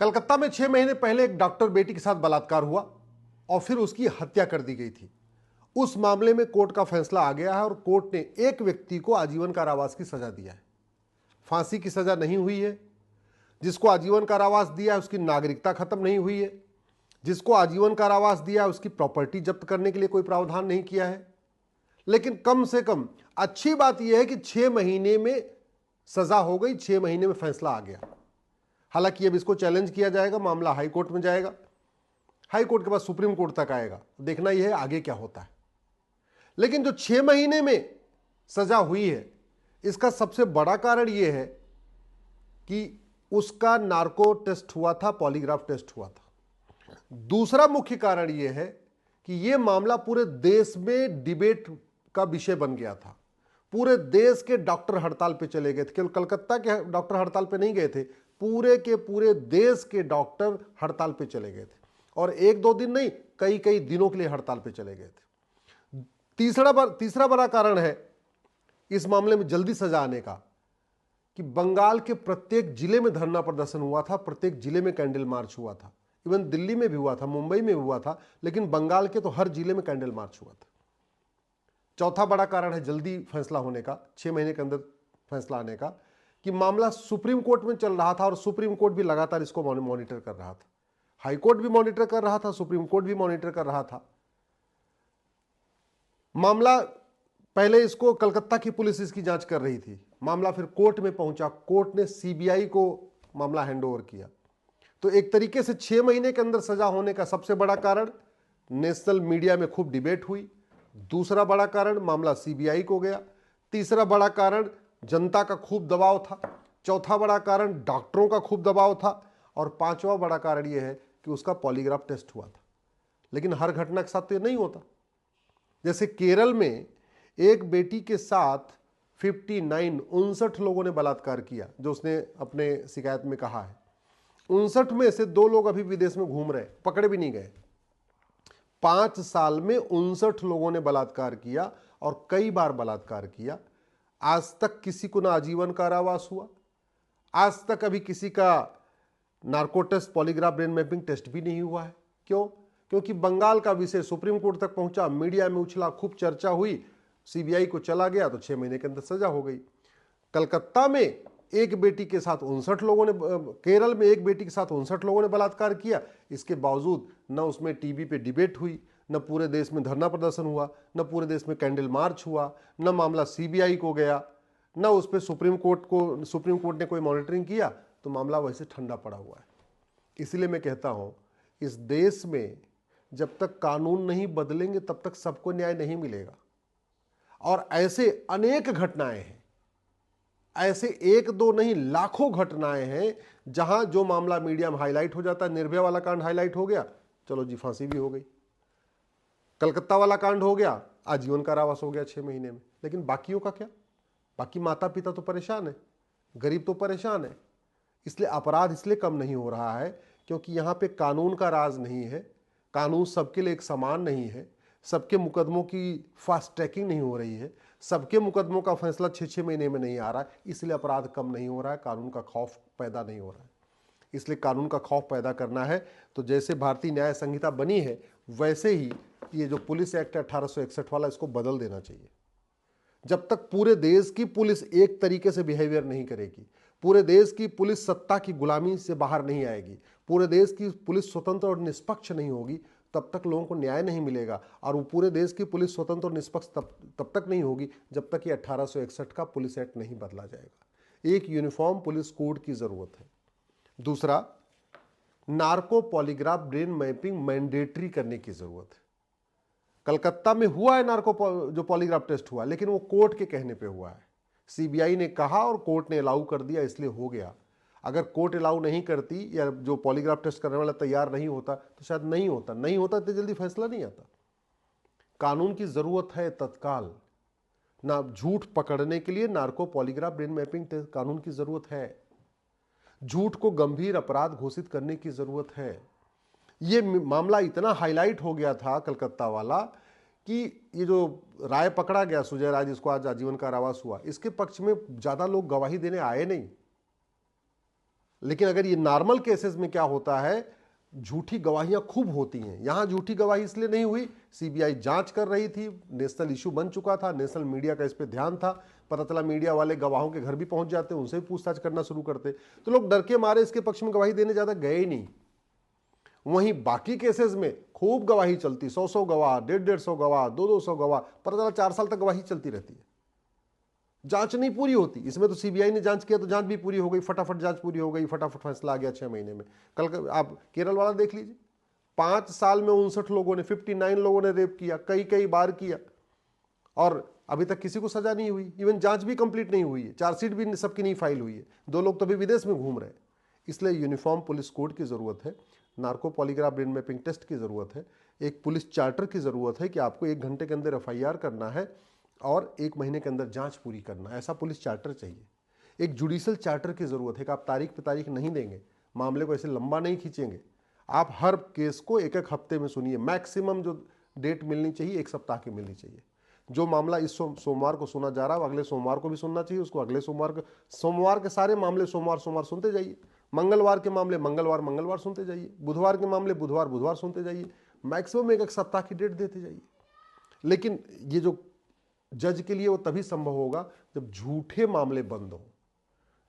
कलकत्ता में 6 महीने पहले एक डॉक्टर बेटी के साथ बलात्कार हुआ और फिर उसकी हत्या कर दी गई थी। उस मामले में कोर्ट का फैसला आ गया है और कोर्ट ने एक व्यक्ति को आजीवन कारावास की सजा दिया है। फांसी की सजा नहीं हुई है। जिसको आजीवन कारावास दिया है उसकी नागरिकता खत्म नहीं हुई है। जिसको आजीवन कारावास दिया है उसकी प्रॉपर्टी जब्त करने के लिए कोई प्रावधान नहीं किया है। लेकिन कम से कम अच्छी बात यह है कि 6 महीने में सजा हो गई, 6 महीने में फैसला आ गया। हालांकि अब इसको चैलेंज किया जाएगा, मामला हाई कोर्ट में जाएगा, हाई कोर्ट के बाद सुप्रीम कोर्ट तक आएगा। देखना यह है आगे क्या होता है। लेकिन जो 6 महीने में सजा हुई है इसका सबसे बड़ा कारण यह है कि उसका नार्को टेस्ट हुआ था, पॉलीग्राफ टेस्ट हुआ था। दूसरा मुख्य कारण यह है कि यह मामला पूरे देश में डिबेट का विषय बन गया था। पूरे देश के डॉक्टर हड़ताल पे चले गए थे। केवल कलकत्ता के डॉक्टर हड़ताल पे नहीं गए थे, पूरे के पूरे देश के डॉक्टर हड़ताल पे चले गए थे और एक दो दिन नहीं, कई कई दिनों के लिए हड़ताल पे चले गए थे। तीसरा बड़ा कारण है इस मामले में जल्दी सजा आने का कि बंगाल के प्रत्येक जिले में धरना प्रदर्शन हुआ था, प्रत्येक जिले में कैंडल मार्च हुआ था। इवन दिल्ली में भी हुआ था, मुंबई में भी हुआ था, लेकिन बंगाल के तो हर जिले में कैंडल मार्च हुआ था। चौथा बड़ा कारण है जल्दी फैसला होने का, 6 महीने के अंदर फैसला आने का, कि मामला सुप्रीम कोर्ट में चल रहा था और सुप्रीम कोर्ट भी लगातार इसको मॉनिटर कर रहा था। हाई कोर्ट भी मॉनिटर कर रहा था, सुप्रीम कोर्ट भी मॉनिटर कर रहा था। मामला पहले इसको कलकत्ता की पुलिस इसकी जांच कर रही थी, मामला फिर कोर्ट में पहुंचा, कोर्ट ने सीबीआई को मामला हैंडओवर किया। तो एक तरीके से 6 महीने के अंदर सजा होने का सबसे बड़ा कारण नेशनल मीडिया में खूब डिबेट हुई। दूसरा बड़ा कारण मामला सीबीआई को गया। तीसरा बड़ा कारण जनता का खूब दबाव था। चौथा बड़ा कारण डॉक्टरों का खूब दबाव था और पांचवा बड़ा कारण यह है कि उसका पॉलीग्राफ टेस्ट हुआ था। लेकिन हर घटना के साथ तो ये नहीं होता। जैसे केरल में एक बेटी के साथ 59 लोगों ने बलात्कार किया, जो उसने अपने शिकायत में कहा है। 59 में से 2 लोग अभी विदेश में घूम रहे, पकड़े भी नहीं गए। 5 साल में 59 लोगों ने बलात्कार किया और कई बार बलात्कार किया। आज तक किसी को ना आजीवन कारावास हुआ, आज तक अभी किसी का narco test, polygraph, brain mapping test भी नहीं हुआ है। क्यों? क्योंकि बंगाल का विषय सुप्रीम कोर्ट तक पहुंचा, मीडिया में उछला, खूब चर्चा हुई, सीबीआई को चला गया तो 6 महीने के अंदर सजा हो गई। कलकत्ता में एक बेटी के साथ 59 लोगों ने, केरल में एक बेटी के साथ 59 लोगों ने बलात्कार किया। इसके बावजूद न उसमें टीवी पे डिबेट हुई, न पूरे देश में धरना प्रदर्शन हुआ, न पूरे देश में कैंडल मार्च हुआ, न मामला सीबीआई को गया, न उस पर सुप्रीम कोर्ट ने कोई मॉनिटरिंग किया। तो मामला वैसे ठंडा पड़ा हुआ है। इसलिए मैं कहता हूं, इस देश में जब तक कानून नहीं बदलेंगे तब तक सबको न्याय नहीं मिलेगा। और ऐसे अनेक घटनाएं हैं, ऐसे एक दो नहीं लाखों घटनाएं हैं जहां जो मामला मीडिया में हाईलाइट हो जाता है। निर्भया वाला कांड हाईलाइट हो गया, चलो जी फांसी भी हो गई। कलकत्ता वाला कांड हो गया, आजीवन कारावास हो गया 6 महीने में। लेकिन बाकियों का क्या? बाकी माता पिता तो परेशान है, गरीब तो परेशान है। इसलिए अपराध इसलिए कम नहीं हो रहा है क्योंकि यहां पे कानून का राज नहीं है, कानून सबके लिए एक समान नहीं है, सबके मुकदमों की फास्ट ट्रैकिंग नहीं हो रही है, सबके मुकदमों का फैसला 6-6 महीने में नहीं आ रहा है। इसलिए अपराध कम नहीं हो रहा है, कानून का खौफ पैदा नहीं हो रहा है। इसलिए कानून का खौफ पैदा करना है तो जैसे भारतीय न्याय संहिता बनी है वैसे ही ये जो पुलिस एक्ट 1861 वाला, इसको बदल देना चाहिए। जब तक पूरे देश की पुलिस एक तरीके से बिहेवियर नहीं करेगी, पूरे देश की पुलिस सत्ता की गुलामी से बाहर नहीं आएगी, पूरे देश की पुलिस स्वतंत्र और निष्पक्ष नहीं होगी, तब तक लोगों को न्याय नहीं मिलेगा। और वो पूरे देश की पुलिस स्वतंत्र और निष्पक्ष तब तक नहीं होगी जब तक ये 1861 का पुलिस एक्ट नहीं बदला जाएगा। एक यूनिफॉर्म पुलिस कोड की जरूरत है। दूसरा, narco polygraph brain mapping mandatory करने की जरूरत है। कलकत्ता में हुआ है नार्को जो पॉलीग्राफ टेस्ट हुआ, लेकिन वो कोर्ट के कहने पे हुआ है। सीबीआई ने कहा और कोर्ट ने अलाउ कर दिया, इसलिए हो गया। अगर कोर्ट अलाउ नहीं करती या जो पॉलीग्राफ टेस्ट करने वाला तैयार नहीं होता तो शायद नहीं होता इतनी जल्दी फैसला नहीं आता। कानून की जरूरत है तत्काल, ना झूठ पकड़ने के लिए नार्को पॉलीग्राफ ब्रेन मैपिंग कानून की जरूरत है। झूठ को गंभीर अपराध घोषित करने की जरूरत है। ये मामला इतना हाईलाइट हो गया था कलकत्ता वाला कि ये जो राय पकड़ा गया सुजय राय, जिसको आज आजीवन कारावास हुआ, इसके पक्ष में ज्यादा लोग गवाही देने आए नहीं। लेकिन अगर ये नॉर्मल केसेस में क्या होता है, झूठी गवाहियां खूब होती हैं। यहां झूठी गवाही इसलिए नहीं हुई, सीबीआई जांच कर रही थी, नेशनल इशू बन चुका था, नेशनल मीडिया का इस पे ध्यान था, पता चला मीडिया वाले गवाहों के घर भी पहुंच जाते, उनसे भी पूछताछ करना शुरू करते, तो लोग डर के मारे इसके पक्ष में गवाही देने ज्यादा गए ही नहीं। वहीं बाकी केसेस में खूब गवाही चलती, 100 गवाह, 150 गवाह, 200 गवाह, पता चला 4 साल तक गवाही चलती रहती है, जांच नहीं पूरी होती। इसमें तो सीबीआई ने जांच किया तो जांच भी पूरी हो गई, फटाफट जांच पूरी हो गई, फटाफट फैसला आ गया 6 महीने में। कल आप केरल वाला देख लीजिए, 5 साल में 59 लोगों ने, 59 लोगों ने रेप किया, कई कई बार किया, और अभी तक किसी को सजा नहीं हुई, इवन जांच भी कंप्लीट नहीं हुई है, चार्जशीट भी सबकी नहीं फाइल हुई है, 2 लोग तो अभी विदेश में घूम रहे हैं। इसलिए यूनिफॉर्म पुलिस कोड की जरूरत है, narco polygraph brain mapping test की जरूरत है, एक पुलिस चार्टर की जरूरत है कि आपको 1 घंटे के अंदर एफआईआर करना है और 1 महीने के अंदर जांच पूरी करना है, ऐसा पुलिस चार्टर चाहिए। एक जुडिशियल चार्टर की जरूरत है कि आप तारीख पे तारीख नहीं देंगे, मामले को ऐसे लंबा नहीं खींचेंगे, आप हर केस को 1-1 हफ्ते में सुनिए, मैक्सिमम जो डेट मिलनी चाहिए 1 सप्ताह की मिलनी चाहिए। जो मामला इस सोमवार को सुना जा रहा है वो अगले सोमवार को भी सुनना चाहिए, उसको अगले सोमवार को, सोमवार के सारे मामले सोमवार सोमवार सुनते जाइए, मंगलवार के मामले मंगलवार मंगलवार सुनते जाइए, बुधवार के मामले बुधवार बुधवार सुनते जाइए, मैक्सिमम 1-1 सप्ताह की डेट देते जाइए। लेकिन ये जो जज के लिए वो तभी संभव होगा जब झूठे मामले बंद हो,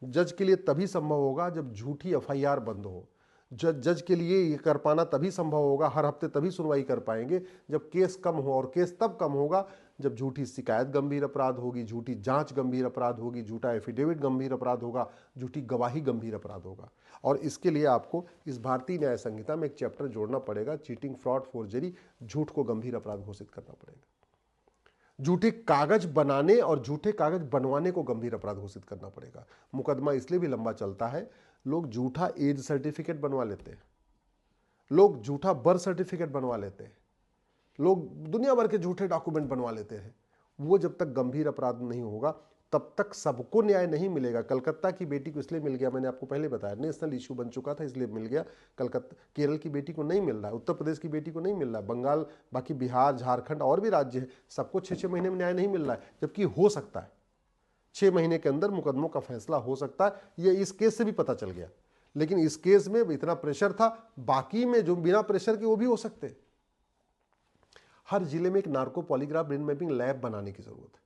जज के लिए तभी संभव होगा जब झूठी एफआईआर बंद हो, जज के लिए ये कर पाना तभी संभव होगा, हर हफ्ते तभी सुनवाई कर पाएंगे जब केस कम हो, और केस तब कम होगा जब झूठी शिकायत गंभीर अपराध होगी, झूठी जांच गंभीर अपराध होगी, झूठा एफिडेविट गंभीर अपराध होगा, झूठी गवाही गंभीर अपराध होगा। और इसके लिए आपको इस भारतीय न्याय संहिता में एक चैप्टर जोड़ना पड़ेगा, चीटिंग, फ्रॉड, फोर्जरी, झूठ को गंभीर अपराध घोषित करना पड़ेगा, झूठे कागज बनाने और झूठे कागज बनवाने को गंभीर अपराध घोषित करना पड़ेगा। मुकदमा इसलिए भी लंबा चलता है, लोग झूठा एज सर्टिफिकेट बनवा लेते हैं, लोग झूठा बर्थ सर्टिफिकेट बनवा लेते हैं, लोग दुनिया भर के झूठे डॉक्यूमेंट बनवा लेते हैं। वो जब तक गंभीर अपराध नहीं होगा तब तक सबको न्याय नहीं मिलेगा। कलकत्ता की बेटी को इसलिए मिल गया, मैंने आपको पहले बताया, नेशनल इशू बन चुका था इसलिए मिल गया। कलकत्ता, केरल की बेटी को नहीं मिल रहा है, उत्तर प्रदेश की बेटी को नहीं मिल रहा है, बंगाल, बाकी बिहार, झारखंड और भी राज्य है, सबको 6-6 महीने में न्याय नहीं मिल रहा है, जबकि हो सकता है 6 महीने के अंदर मुकदमों का फैसला हो सकता है। ये इस केस से भी पता चल गया, लेकिन इस केस में इतना प्रेशर था, बाकी में जो बिना प्रेशर के वो भी हो सकते। हर जिले में एक narco polygraph brain mapping lab बनाने की जरूरत है।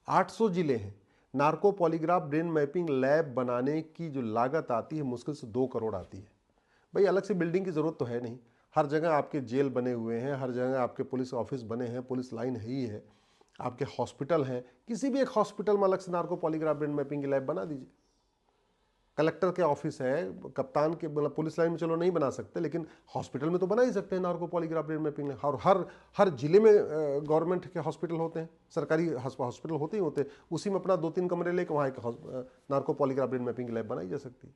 800 जिले हैं, narco polygraph brain mapping lab बनाने की जो लागत आती है मुश्किल से 2 करोड़ आती है। भाई अलग से बिल्डिंग की जरूरत तो है नहीं, हर जगह आपके जेल बने हुए हैं, हर जगह आपके पुलिस ऑफिस बने हैं, पुलिस लाइन है ही है, आपके हॉस्पिटल हैं, किसी भी एक हॉस्पिटल में अलग से नार्को पॉलीग्राफ ब्रेन मैपिंग की लैब बना दीजिए। कलेक्टर के ऑफिस है, कप्तान के, मतलब पुलिस लाइन में चलो नहीं बना सकते, लेकिन हॉस्पिटल में तो बना ही सकते हैं नार्को पॉलीग्राफ ब्रेन मैपिंग। और हर जिले में गवर्नमेंट के हॉस्पिटल होते हैं, सरकारी हॉस्पिटल होते ही होते हैं, उसी में अपना 2-3 कमरे लेकर वहाँ एक narco polygraph brain mapping lab बनाई जा सकती है।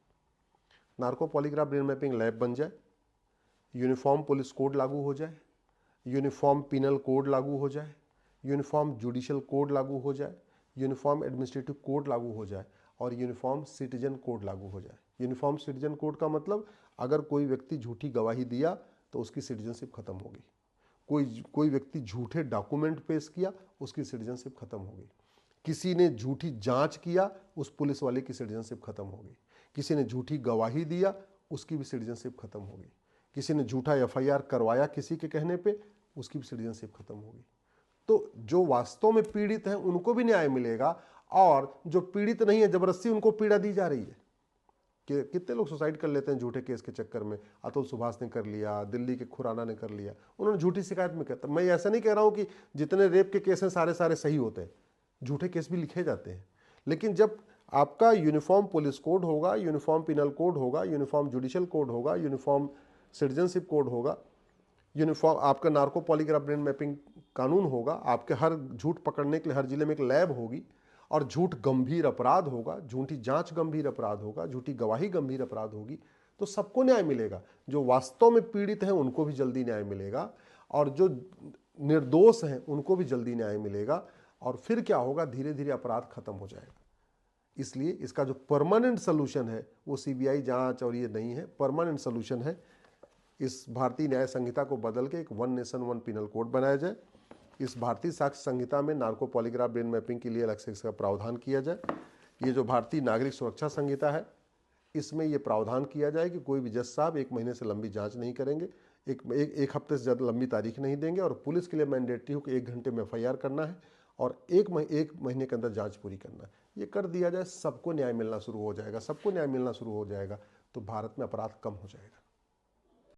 Narco polygraph brain mapping lab बन जाए, यूनिफॉर्म पुलिस कोड लागू हो जाए, यूनिफॉर्म पिनल कोड लागू हो जाए, यूनिफॉर्म जुडिशियल कोड लागू हो जाए, यूनिफॉर्म एडमिनिस्ट्रेटिव कोड लागू हो जाए, और यूनिफॉर्म सिटीजन कोड लागू हो जाए। यूनिफॉर्म सिटीजन कोड का मतलब, अगर कोई व्यक्ति झूठी गवाही दिया तो उसकी सिटीजनशिप खत्म होगी, कोई व्यक्ति झूठे डॉक्यूमेंट पेश किया उसकी सिटीजनशिप खत्म होगी, किसी ने झूठी जांच किया उस पुलिस वाले की सिटीजनशिप खत्म होगी, किसी ने झूठी गवाही दिया उसकी भी सिटीजनशिप खत्म होगी, किसी ने झूठा एफआईआर करवाया किसी के कहने पे उसकी भी सिटीजनशिप खत्म होगी। तो जो वास्तव में पीड़ित हैं उनको भी न्याय मिलेगा, और जो पीड़ित नहीं है जबरदस्ती उनको पीड़ा दी जा रही है। कि कितने लोग सुसाइड कर लेते हैं झूठे केस के चक्कर में। अतुल सुभाष ने कर लिया, दिल्ली के खुराना ने कर लिया, उन्होंने झूठी शिकायत में कहता। मैं ऐसा नहीं कह रहा हूं कि जितने रेप के केस हैं सारे सही होते हैं, झूठे केस भी लिखे जाते हैं, लेकिन जब आपका यूनिफॉर्म पुलिस कोड होगा, यूनिफॉर्म पिनल कोड होगा, यूनिफॉर्म जुडिशियल कोड होगा, यूनिफॉर्म सिटीजनशिप कोड होगा, यूनिफॉर्म आपका नार्को पॉलीग्राफ ब्रेन मैपिंग कानून होगा, आपके हर झूठ पकड़ने के लिए हर जिले में एक लैब होगी, और झूठ गंभीर अपराध होगा, झूठी जांच गंभीर अपराध होगा, झूठी गवाही गंभीर अपराध होगी, तो सबको न्याय मिलेगा। जो वास्तव में पीड़ित हैं उनको भी जल्दी न्याय मिलेगा, और जो निर्दोष हैं उनको भी जल्दी न्याय मिलेगा, और फिर क्या होगा, धीरे धीरे अपराध खत्म हो जाएगा। इसलिए इसका जो परमानेंट सोल्यूशन है वो सीबीआई जांच और ये नहीं है, परमानेंट सोल्यूशन है इस भारतीय न्याय संहिता को बदल के एक 1 नेशन 1 पिनल कोड बनाया जाए। इस भारतीय साक्ष्य संहिता में नार्को पॉलीग्राफ ब्रेन मैपिंग के लिए अलग से इसका प्रावधान किया जाए। ये जो भारतीय नागरिक सुरक्षा संहिता है इसमें यह प्रावधान किया जाए कि कोई भी जज साहब 1 महीने से लंबी जांच नहीं करेंगे, एक हफ्ते से ज़्यादा लंबी तारीख नहीं देंगे, और पुलिस के लिए मैंडेटरी हो कि 1 घंटे में FIR करना है और एक महीने के अंदर जांच पूरी करना है। ये कर दिया जाए, सबको न्याय मिलना शुरू हो जाएगा, सबको न्याय मिलना शुरू हो जाएगा, तो भारत में अपराध कम हो जाएगा।